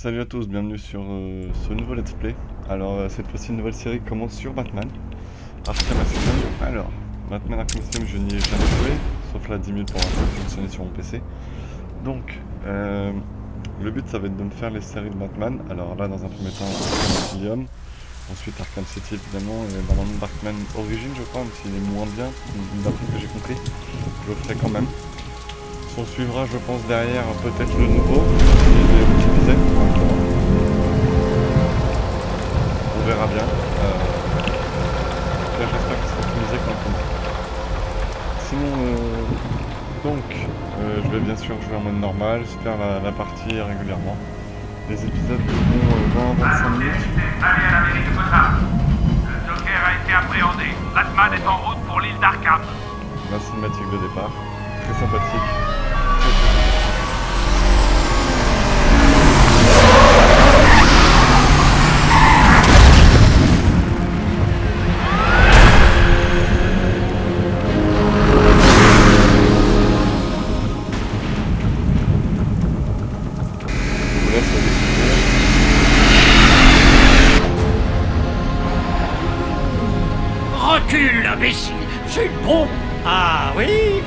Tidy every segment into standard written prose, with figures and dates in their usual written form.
Salut à tous, bienvenue sur ce nouveau let's play. Alors cette fois-ci une nouvelle série qui commence sur Batman Arkham Asylum. Alors, Batman Arkham Asylum je n'y ai jamais joué, sauf là 10 minutes pour voir ça fonctionner sur mon PC. Donc, le but ça va être de me faire les séries de Batman. Alors là dans un premier temps Arkham Asylum, ensuite Arkham City évidemment, et normalement Batman Origins je crois, même s'il est moins bien, d'après ce que j'ai compris, je le ferai quand même. On suivra je pense derrière peut-être le nouveau, s'il est optimisé. On verra bien. Là j'espère qu'il sera optimisé quand même. Sinon je vais bien sûr jouer en mode normal, faire la partie régulièrement. Les épisodes dureront 20-25 minutes. Allez à la mairie de Gotham. Le Joker a été appréhendé. Batman est en route pour l'île d'Arkham. La cinématique de départ, très sympathique. Recule, imbécile! C'est une bombe! Ah oui?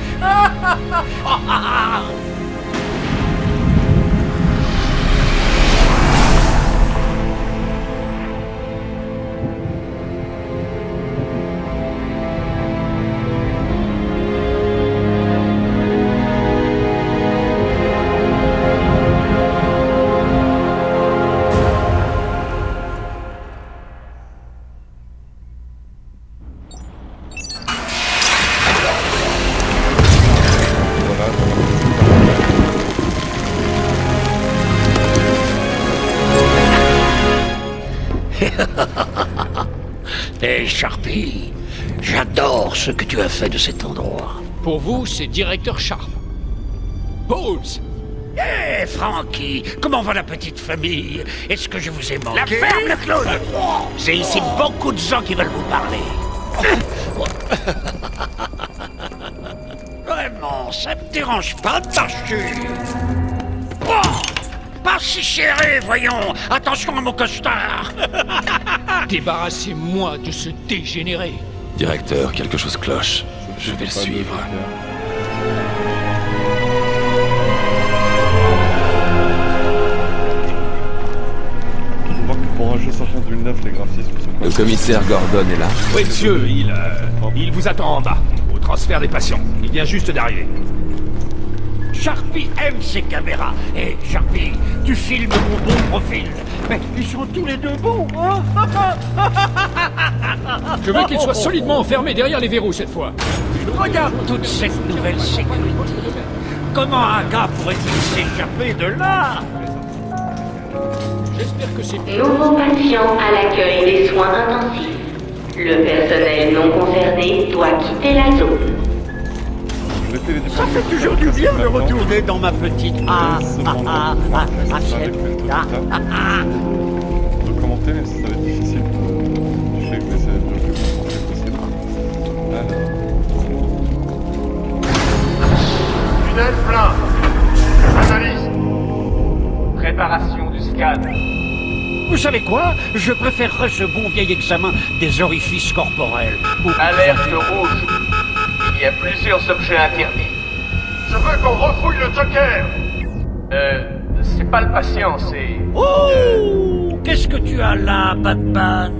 Hé, Sharpie, j'adore ce que tu as fait de cet endroit. Pour vous, c'est Directeur Sharp. Bowles! Hé, Frankie, comment va la petite famille? Est-ce que je vous ai manqué? La ferme, le clown! J'ai ici beaucoup de gens qui veulent vous parler. Vraiment, ça me dérange pas de marcher. Oh, pas si serré, voyons. Attention à mon costard. Débarrassez-moi de ce dégénéré. Directeur, quelque chose cloche. Je vais le suivre. Il faut voir que pour un jeu sortant du 9, les graphismes sont pas... Le commissaire Gordon est là. Oui, monsieur, il vous attend en bas, au transfert des patients. Il vient juste d'arriver. Sharpie aime ses caméras. Hé, Sharpie, tu filmes mon bon profil. Mais ils sont tous les deux bons, hein? Je veux qu'il soit solidement enfermé derrière les verrous cette fois. Regarde toute cette nouvelle sécurité. Comment un gars pourrait-il s'échapper de là? J'espère que c'est... Nouveau patient à l'accueil des soins intensifs. Le personnel non concerné doit quitter la zone. Ça fait toujours du bien de retourner dans ma petite assiette. De commenter, mais ça va être difficile. Je fais que j'essaie de le plus concentré possible. Alors... Tunnel plein. Analyse. Préparation du scan. Vous savez quoi? Je préférerais ce bon vieil examen des orifices corporels. Alerte rouge. Il y a plusieurs objets interdits. Je veux qu'on refouille le Joker. C'est pas le patient, c'est... Oh! Qu'est-ce que tu as là, Batman?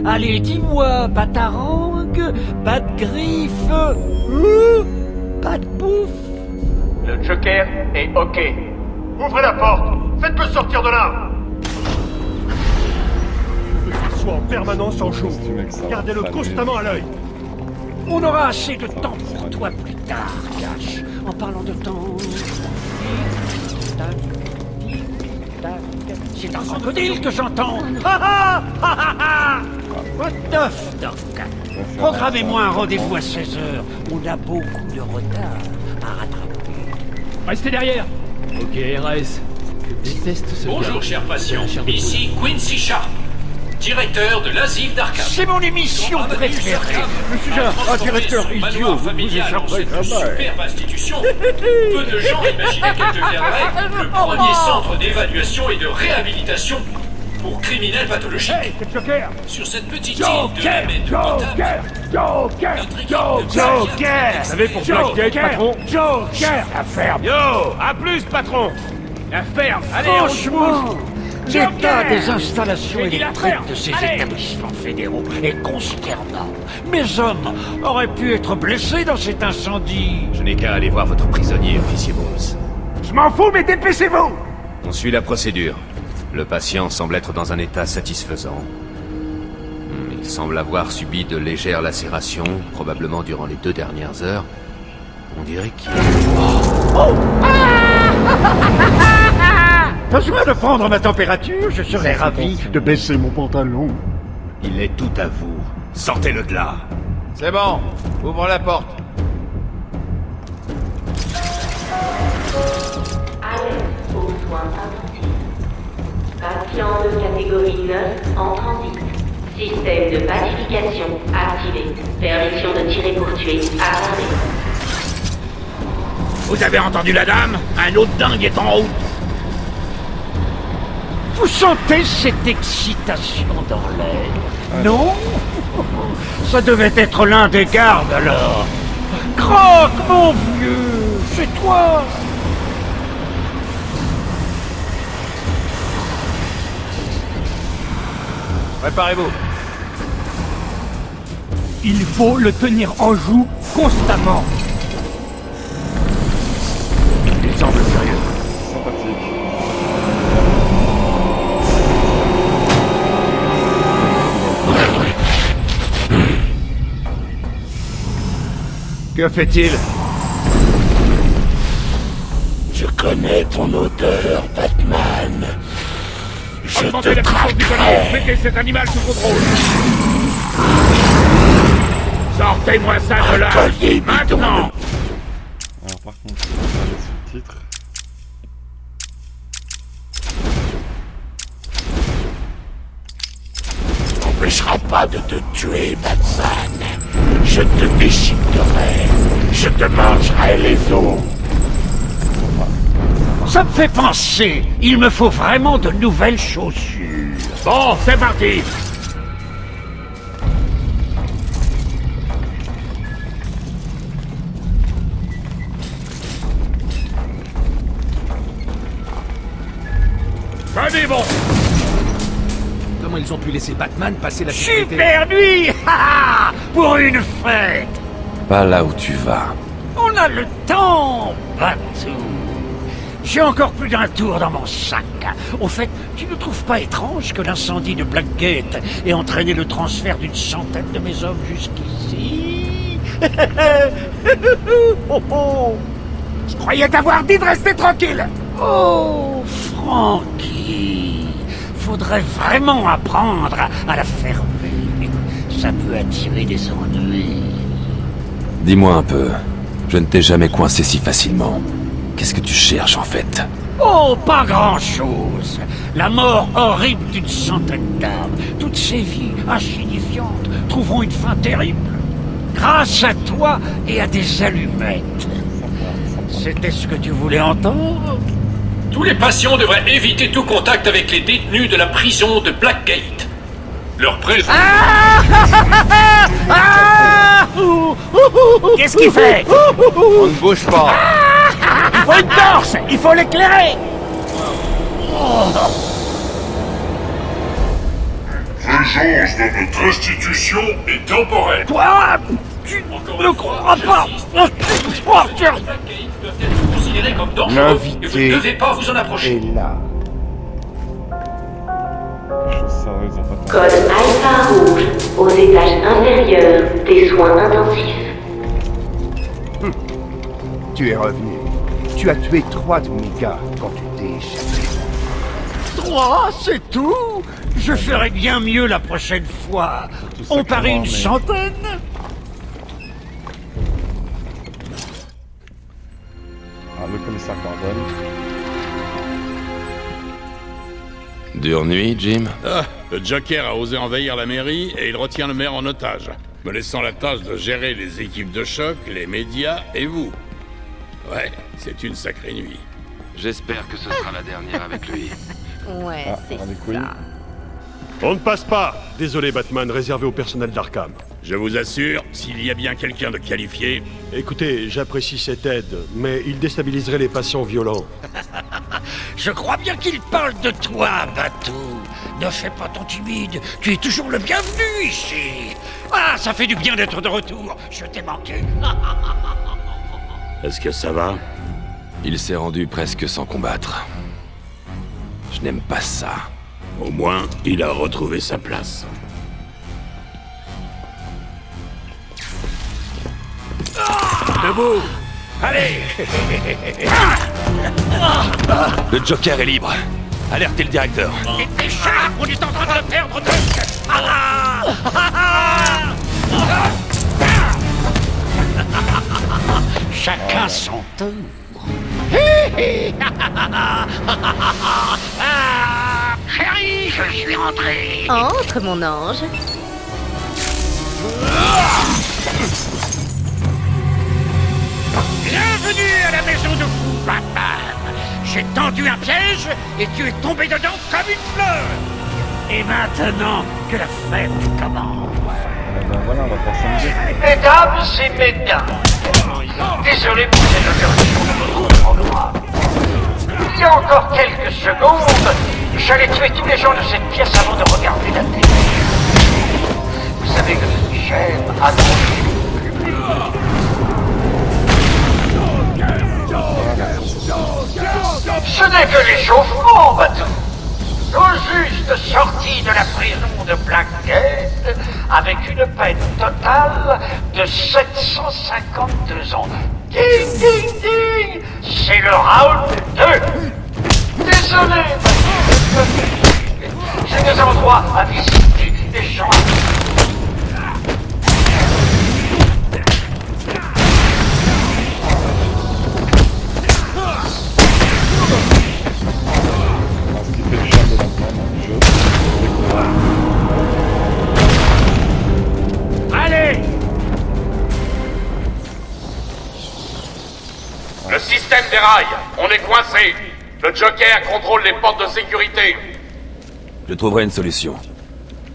Allez, dis-moi, Batarang, Bat-griffe, Bat-bouffe. Le Joker est OK. Ouvrez la porte. Faites-le sortir de là. Qu'il soit en permanence en joue. Gardez-le constamment à l'œil. On aura assez de temps pour toi plus tard, Cash. En parlant de temps... Tic-tac, tic-tac... C'est un crocodile que j'entends. What the fuck? Programmez-moi un rendez-vous à 16h. On a beaucoup de retard à rattraper. Restez derrière. Ok, RS. Je déteste ce Bonjour, cher patient. Ici Quincy Sharp, directeur de l'asile d'Arkham. C'est mon émission préférée. Je suis un directeur idiot, vous vous échapperez jamais. Superbe institution. Peu de gens imaginaient qu'elle deviendrait le premier centre centre d'évaluation et de réhabilitation pour criminels pathologiques. Hey, c'est Joker! Sur cette petite île de la baie de Gotham, Joker! Vous savez, pour Blackgate, patron? Joker! La ferme! Yo, à plus, patron. La ferme. Allez, on se Franchement, l'état Joker des installations J'ai dit la électriques ferme. de ces Allez. établissements fédéraux est consternant. Mes hommes auraient pu être blessés dans cet incendie. Je n'ai qu'à aller voir votre prisonnier, officier Bruce. Je m'en fous, mais dépêchez-vous! On suit la procédure. Le patient semble être dans un état satisfaisant. Il semble avoir subi de légères lacérations, probablement durant les 2 dernières heures. On dirait qu'il... Besoin de prendre ma température, je serais ravi de baisser mon pantalon. Il est tout à vous. Sortez-le de là. C'est bon, ouvre la porte. Alerte aux soins intensifs. Patient de catégorie 9 en transit. Système de pacification activé. Permission de tirer pour tuer accordée. Vous avez entendu la dame? Un autre dingue est en route. Vous sentez cette excitation dans l'air, non? Ça devait être l'un des gardes alors. Croque, mon vieux, c'est toi. Préparez-vous. Il faut le tenir en joue constamment. Il semble sérieux. Sympathique. Que fait-il? Je connais ton odeur, Batman. Je Augmentez la puissance du collier. Mettez cet animal sous contrôle. Sortez-moi ça de là. Maintenant. Alors par contre, on va les sous-titres. N'empêchera pas de te tuer, Batman. Je te déchiqueterai. Je te mangerai les os. Ça me fait penser. Il me faut vraiment de nouvelles chaussures. Bon, c'est parti. Venez, bon. Comment ils ont pu laisser Batman passer la sécurité? Super nuit. Pour une fête. Pas là où tu vas. On a le temps, Batou. J'ai encore plus d'un tour dans mon sac. Au fait, tu ne trouves pas étrange que l'incendie de Blackgate ait entraîné le transfert d'une centaine de mes hommes jusqu'ici? Oh, oh. Je croyais t'avoir dit de rester tranquille. Oh, Frankie. Faudrait vraiment apprendre à la fermer. Ça peut attirer des ennuis. Dis-moi un peu. Je ne t'ai jamais coincé si facilement. Qu'est-ce que tu cherches en fait? Oh, pas grand-chose. La mort horrible d'une centaine d'âmes, toutes ces vies insignifiantes, trouveront une fin terrible. Grâce à toi et à des allumettes. C'était ce que tu voulais entendre? Tous les patients devraient éviter tout contact avec les détenus de la prison de Blackgate. Leur présence... Qu'est-ce qu'il fait? On ne bouge pas. Il faut une torche. Il faut l'éclairer. Présence de notre institution est temporaire. Toi, tu ne crois pas. Blackgate doit être considéré comme dangereux et vous L'invité ne devez pas vous en approcher. est là. Chose sérieuse en fait. Code Alpha Rouge aux étages inférieurs des soins intensifs. Tu es revenu. Tu as tué 3 de mes gars quand tu t'es échappé. 3, c'est tout. Je ferai bien mieux la prochaine fois. Tout ça On parie comment, une mais- centaine. Ah, le commissaire Gordon. Dure nuit, Jim? Ah, le Joker a osé envahir la mairie et il retient le maire en otage, me laissant la tâche de gérer les équipes de choc, les médias et vous. Ouais, c'est une sacrée nuit. J'espère que ce sera la dernière avec lui. Ouais, Ah, c'est on est couilles. ça. On ne passe pas. Désolé, Batman, réservé au personnel d'Arkham. Je vous assure, s'il y a bien quelqu'un de qualifié... Écoutez, j'apprécie cette aide, mais il déstabiliserait les patients violents. Je crois bien qu'il parle de toi, Batou. Ne fais pas ton timide, tu es toujours le bienvenu ici. Ah, ça fait du bien d'être de retour, je t'ai manqué. Est-ce que ça va? Il s'est rendu presque sans combattre. Je n'aime pas ça. Au moins, il a retrouvé sa place. Debout. Allez. Le Joker est libre. Alertez le directeur. Et déjà, on est en train de le perdre de... Chacun son tour. Chérie, je suis rentré. Entre, mon ange. Bienvenue à la maison de fou, Batman. J'ai tendu un piège et tu es tombé dedans comme une fleur. Et maintenant que la fête commence. Ben voilà, on va pouvoir s'amuser. Mesdames et mesdames, désolé pour cette interruption de votre endroit. Il y a encore quelques secondes, j'allais tuer tous les gens de cette pièce avant de regarder la télé. Vous savez que j'aime annoncer le public. Ce n'est que l'échauffement, Batou. Tout juste sorti de la prison de Blackgate avec une peine totale de 752 ans. Ding, ding, ding! C'est le round 2. Désolé, Batou. J'ai des endroits à visiter, des gens à Allez! Le système déraille. On est coincé. Le Joker contrôle les portes de sécurité. Je trouverai une solution.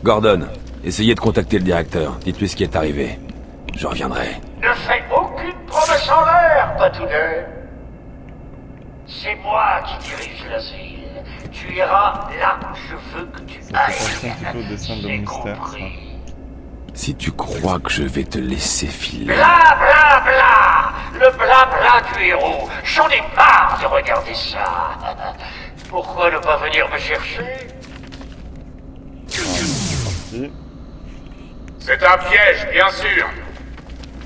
Gordon, essayez de contacter le directeur. Dites-lui ce qui est arrivé. Je reviendrai. Ne fais aucune promesse en l'air, Patounet. C'est moi qui dirige l'asile. Tu iras là où je veux que tu Ça fait penser un petit peu au dessin de Mystère, ça. Si tu crois que je vais te laisser filer... Bla bla bla! Le blabla du héros. J'en ai marre de regarder ça. Pourquoi ne pas venir me chercher? Parti. C'est un piège, bien sûr.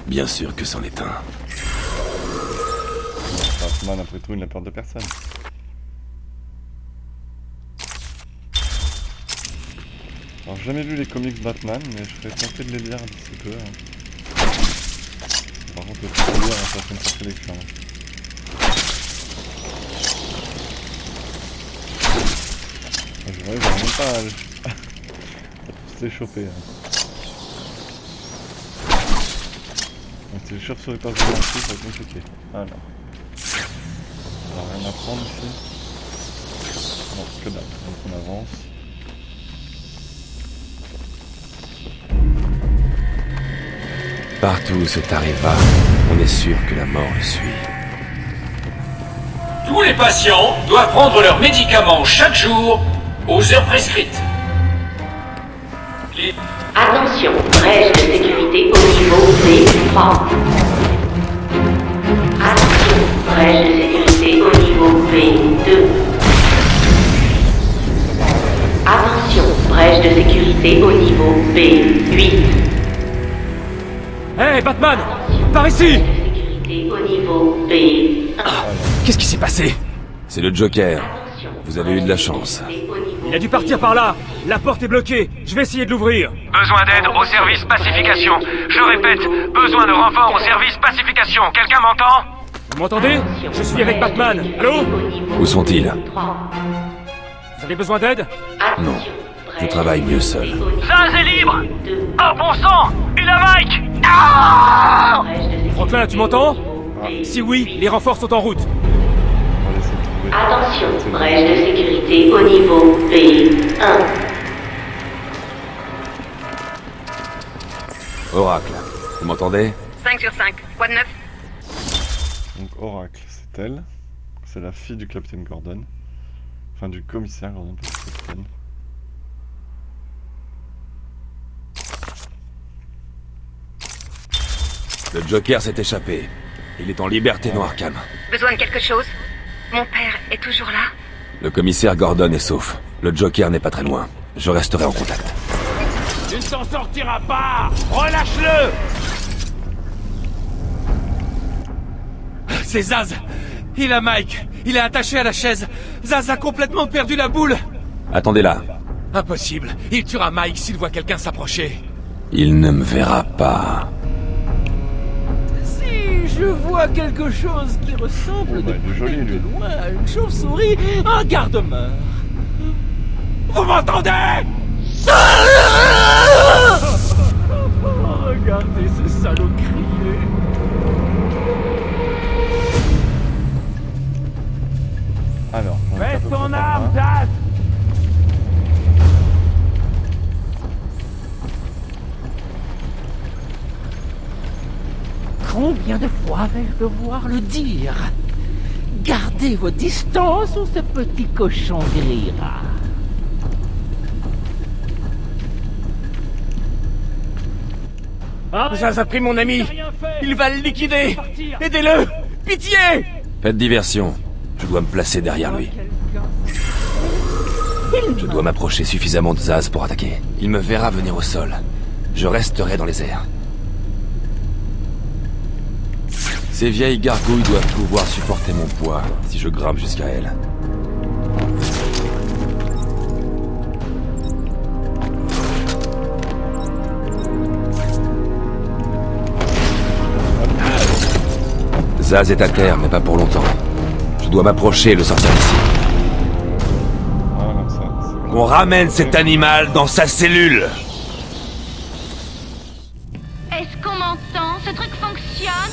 Bien sûr que c'en est un. Batman, après tout, il n'a peur de personne. Alors, j'ai jamais lu les comics Batman, mais je serais tenté de les lire d'ici peu. Hein. Par contre, il faut lire, ça fait une sacrée lecture. Hein. Je vois, ils n'arrivent pas à tous les choper. Hein. Donc, si je chope sur les pages de lancer, ça va être compliqué. Voilà. Alors, rien à prendre ici. Non, que dalle. Donc, on avance. Partout où cet arriva, on est sûr que la mort le suit. Tous les patients doivent prendre leurs médicaments chaque jour aux heures prescrites. Attention, brèche de sécurité au niveau B3. Attention, brèche de sécurité au niveau B2. Attention, brèche de sécurité au niveau B8. Hé, Batman! Par ici! Sécurité au niveau B1. Qu'est-ce qui s'est passé? C'est le Joker. Vous avez eu de la chance. Il a dû partir par là! La porte est bloquée! Je vais essayer de l'ouvrir! Besoin d'aide au service pacification. Je répète, besoin de renfort au service pacification. Quelqu'un m'entend? Vous m'entendez? Je suis avec Batman! Allô? Où sont-ils? Vous avez besoin d'aide? Non. Je travaille mieux seul. Zaz est libre! Oh bon sang! Il a Mike! Ah! Franklin, tu m'entends? Si oui, les renforts sont en route. On va laisser trouver Attention, brèche de sécurité au niveau B1. Oracle, vous m'entendez? 5 sur 5. Quoi de neuf? Donc Oracle, c'est elle. C'est la fille du capitaine Gordon. Enfin du commissaire Gordon, pas du capitaine. Le Joker s'est échappé. Il est en liberté dans Arkham. Besoin de quelque chose? Mon père est toujours là? Le commissaire Gordon est sauf. Le Joker n'est pas très loin. Je resterai en contact. Tu ne t'en sortiras pas! Relâche-le! C'est Zaz! Il a Mike! Il est attaché à la chaise! Zaz a complètement perdu la boule! Attendez là. Impossible! Il tuera Mike s'il voit quelqu'un s'approcher! Il ne me verra pas. Si je vois quelque chose qui ressemble de loin à une chauve-souris, un garde-meur! Vous m'entendez? Oh, regardez ce salaud crier! Alors, fais ton arme, Zaz! Combien de fois vais-je devoir le dire? Gardez vos distances ou ce petit cochon grillera. Zaz a pris mon ami! Il va le liquider! Aidez-le! Pitié! Faites diversion. Je dois me placer derrière lui. Je dois m'approcher suffisamment de Zaz pour attaquer. Il me verra venir au sol. Je resterai dans les airs. Ces vieilles gargouilles doivent pouvoir supporter mon poids si je grimpe jusqu'à elles. Zaz est à terre, mais pas pour longtemps. Je dois m'approcher et le sortir d'ici. On ramène cet animal dans sa cellule. Est-ce qu'on m'entend? Ce truc fonctionne?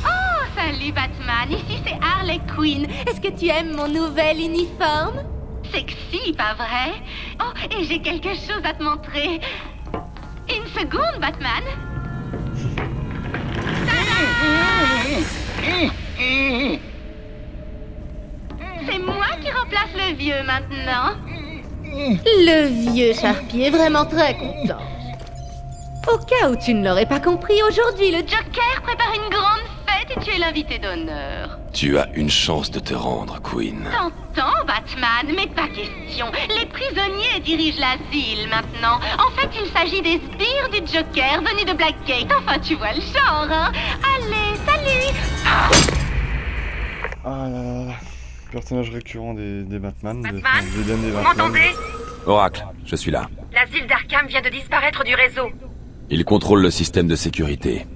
Oh, salut Batman, ici c'est Harley Quinn. Est-ce que tu aimes mon nouvel uniforme? Sexy, pas vrai? Oh, et j'ai quelque chose à te montrer. Une seconde, Batman. C'est moi qui remplace le vieux maintenant. Le vieux Charpie est vraiment très content. Au cas où tu ne l'aurais pas compris, aujourd'hui le Joker prépare une grande fête et tu es l'invité d'honneur. Tu as une chance de te rendre, Queen. T'entends, Batman, mais pas question. Les prisonniers dirigent l'asile maintenant. En fait, il s'agit des sbires du Joker venus de Blackgate. Enfin, tu vois le genre, hein? Allez, salut! Ah là là là. Personnage récurrent des Batman. Batman, des derniers vous Batman. m'entendez? Oracle, je suis là. L'asile d'Arkham vient de disparaître du réseau. Il contrôle le système de sécurité.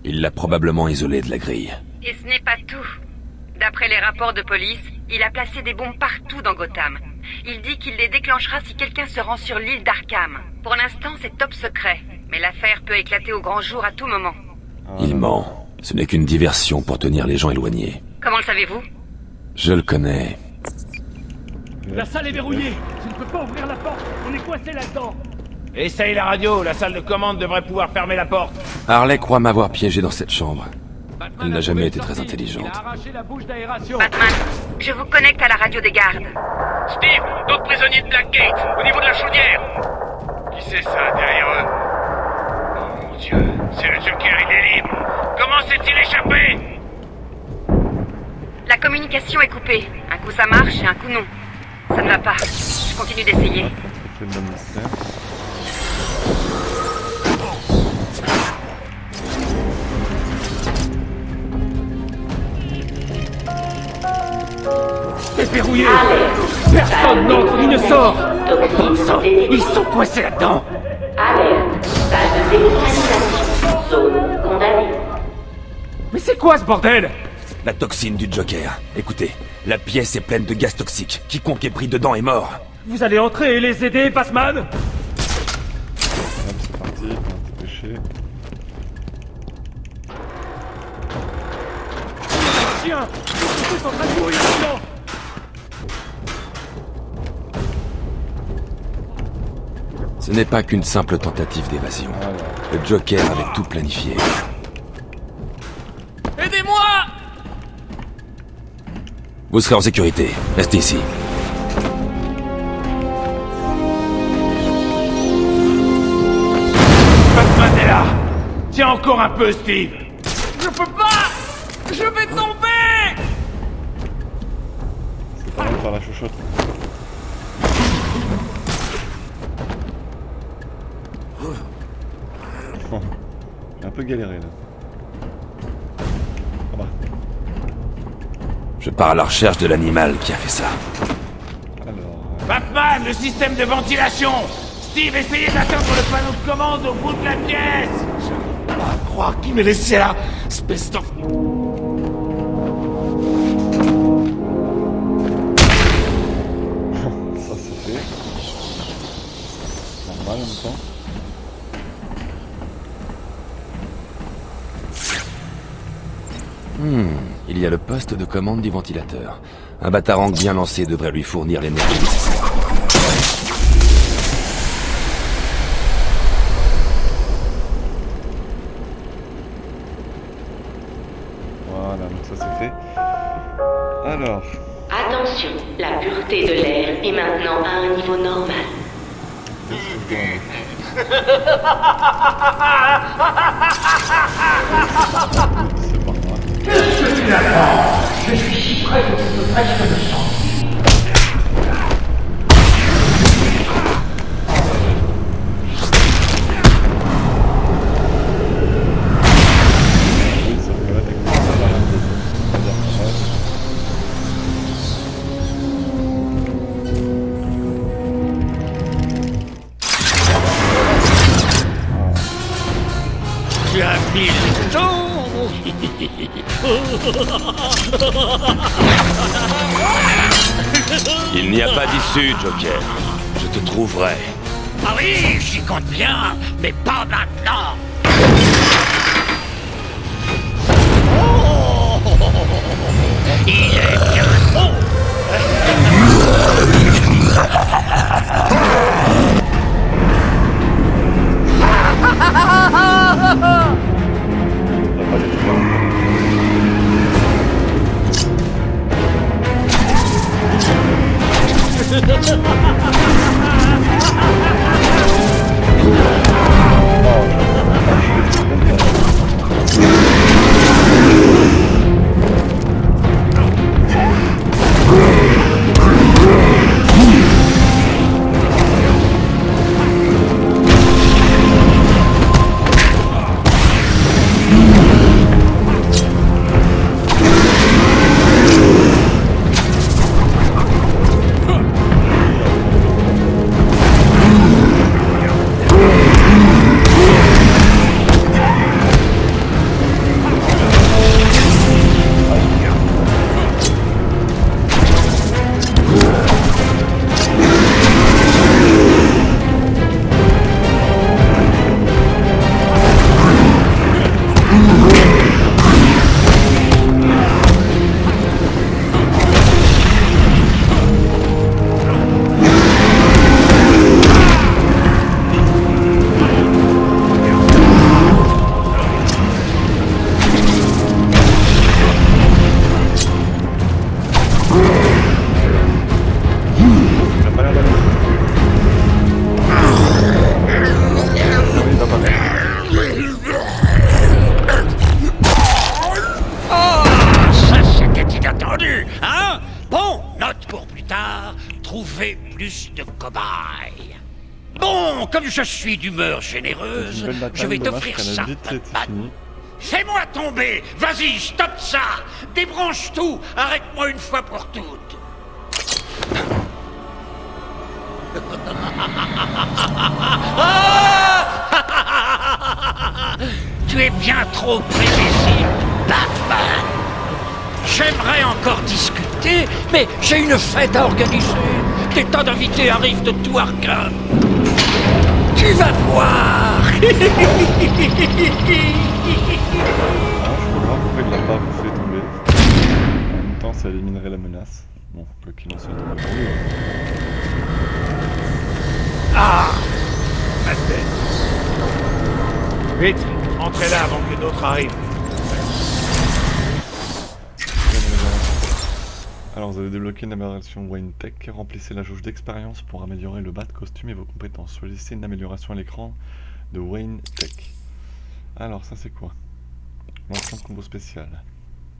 Il l'a probablement isolé de la grille. Et ce n'est pas tout. D'après les rapports de police, il a placé des bombes partout dans Gotham. Il dit qu'il les déclenchera si quelqu'un se rend sur l'île d'Arkham. Pour l'instant, c'est top secret. Mais l'affaire peut éclater au grand jour à tout moment. Il ment. Ce n'est qu'une diversion pour tenir les gens éloignés. Comment le savez-vous? Je le connais. La salle est verrouillée. Je ne peux pas ouvrir la porte. On est coincé là-dedans. Essaye la radio, la salle de commande devrait pouvoir fermer la porte. Harley croit m'avoir piégé dans cette chambre. Elle n'a jamais été très intelligente. Batman, je vous connecte à la radio des gardes. Steve, d'autres prisonniers de Blackgate, au niveau de la chaudière. Qui c'est ça, derrière eux? Oh mon Dieu, c'est le Joker, il est libre. Comment s'est-il échappé? La communication est coupée. Un coup ça marche et un coup non. Ça ne va pas. Je continue d'essayer. C'est verrouillé! Personne n'entre ni ne sort! Ils sont coincés là-dedans! Alerte, salle de démocratisation, zone condamnée. Mais c'est quoi ce bordel? La toxine du Joker. Écoutez, la pièce est pleine de gaz toxique. Quiconque est pris dedans est mort. Vous allez entrer et les aider, Batman? C'est parti, on va dépêcher. Chien! Ils sont en train de mourir là-dedans! Ce n'est pas qu'une simple tentative d'évasion. Le Joker avait tout planifié. Aidez-moi! Vous serez en sécurité. Restez ici. Batman est là! Tiens encore un peu, Steve! Je peux pas! Je vais tomber! C'est pas mal de faire la chouchoute. J'ai un peu galéré là. Ah bah. Je pars à la recherche de l'animal qui a fait ça. Batman, le système de ventilation! Steve, essayez d'atteindre le panneau de commande au bout de la pièce! Je ne peux pas croire qu'il m'ait laissé là, espèce d'enf... Ça c'est fait. Normal en même temps. Il y a le poste de commande du ventilateur. Un batarang bien lancé devrait lui fournir l'énergie nécessaire. Voilà, donc ça c'est fait. Alors. Attention, la pureté de l'air est maintenant à un niveau normal. Qu'est-ce que tu attends? Je suis si près que tu peux presque me sentir. Oui, sauf que là, techniquement, ça va rien de... Tu as mis le ton. Il n'y a pas d'issue, Joker. Je te trouverai. Ah oui, j'y compte bien, mais pas maintenant. Oh, il est bien bon. Bon, comme je suis d'humeur généreuse, je vais t'offrir ça. Fais-moi tomber. Vas-y, stoppe ça. Débranche tout. Arrête-moi une fois pour toutes. Tu es bien trop prévisible, Batman. J'aimerais encore discuter, mais j'ai une fête à organiser. Des tas d'invités arrivent de tout Arkham. Tu vas voir. Je comprends pourquoi il l'a pas fait tomber. En même temps, ça éliminerait la menace. Bon, quoi qu'il en soit tombé pour lui. Ah, Vite, entrez là avant que d'autres arrivent. Alors, vous avez débloqué une amélioration Wayne Tech. Remplissez la jauge d'expérience pour améliorer le bas de costume et vos compétences. Choisissez une amélioration à l'écran de Wayne Tech. Alors, ça c'est quoi? Lancement de combo spécial.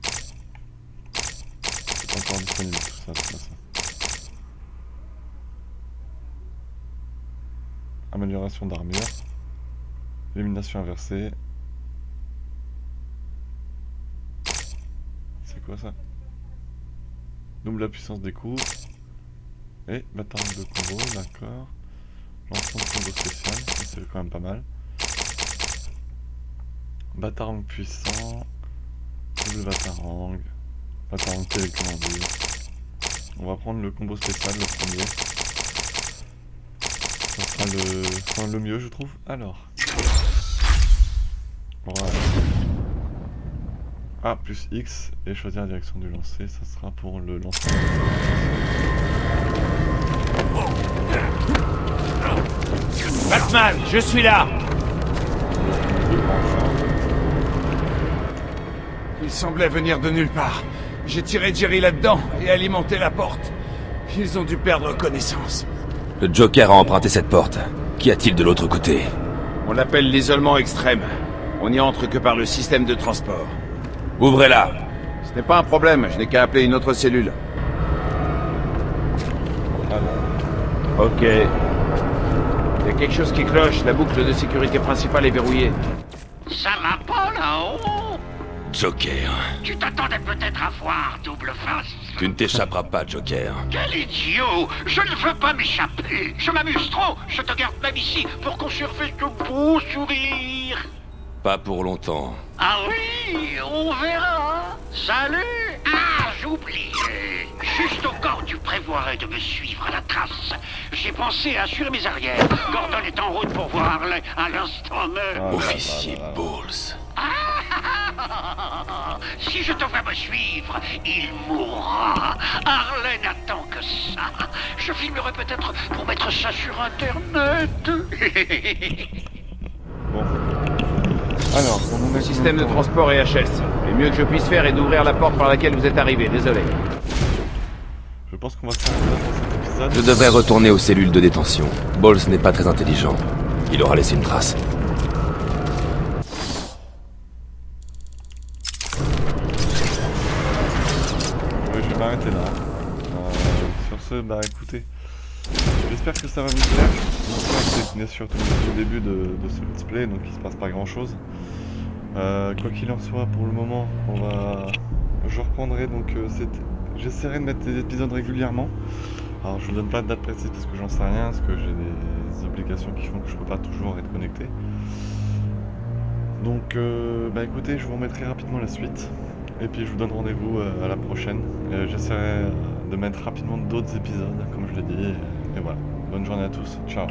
C'est pas encore disponible tout ça de toute façon. Amélioration d'armure. Élimination inversée. C'est quoi ça? Double la puissance des coups. Et bâtard de combo, d'accord. Lancement de combo spécial, ça c'est quand même pas mal. Batarang puissant. Double batarang. Batarang télécommandé. On va prendre le combo spécial, le premier. Ça sera le mieux je trouve. Alors. Voilà. A plus X et choisir la direction du lancer, ça sera pour le lancement. Batman, je suis là! Il semblait venir de nulle part. J'ai tiré Jerry là-dedans et alimenté la porte. Ils ont dû perdre connaissance. Le Joker a emprunté cette porte. Qu'y a-t-il de l'autre côté? On l'appelle l'isolement extrême. On n'y entre que par le système de transport. Ouvrez-la! Ce n'est pas un problème, je n'ai qu'à appeler une autre cellule. Ok. Il y a quelque chose qui cloche, la boucle de sécurité principale est verrouillée. Ça va pas là-haut? Joker. Tu t'attendais peut-être à voir double face. Tu ne t'échapperas pas, Joker. Quel idiot! Je ne veux pas m'échapper. Je m'amuse trop. Je te garde même ici pour conserver ce beau sourire. Pas pour longtemps. Ah oui, on verra. Salut! Ah, j'oubliais. Juste au cas où tu prévoirais de me suivre à la trace, j'ai pensé à assurer mes arrières. Gordon est en route pour voir Harley à l'instant même. Officier Bowles. Si je te vois me suivre, il mourra. Harley n'attend que ça. Je filmerai peut-être pour mettre ça sur Internet. Bon. Alors, on Le système de transport est HS. Le mieux que je puisse faire est d'ouvrir la porte par laquelle vous êtes arrivé, désolé. Je pense qu'on va se faire pour cet épisode. Je devrais retourner aux cellules de détention. Bowles n'est pas très intelligent. Il aura laissé une trace. Oui, je vais m'arrêter là. Sur ce, bah écoutez, j'espère que ça va vous plaire. C'est bien sûr au début de ce let's play, donc il se passe pas grand chose. Quoi qu'il en soit, pour le moment, je reprendrai donc j'essaierai de mettre des épisodes régulièrement. Alors je vous donne pas de date précise parce que j'en sais rien, parce que j'ai des obligations qui font que je peux pas toujours être connecté. Donc bah écoutez, je vous remettrai rapidement la suite. Et puis je vous donne rendez-vous à la prochaine. J'essaierai de mettre rapidement d'autres épisodes, comme je l'ai dit. Et voilà. Bonne journée à tous. Ciao.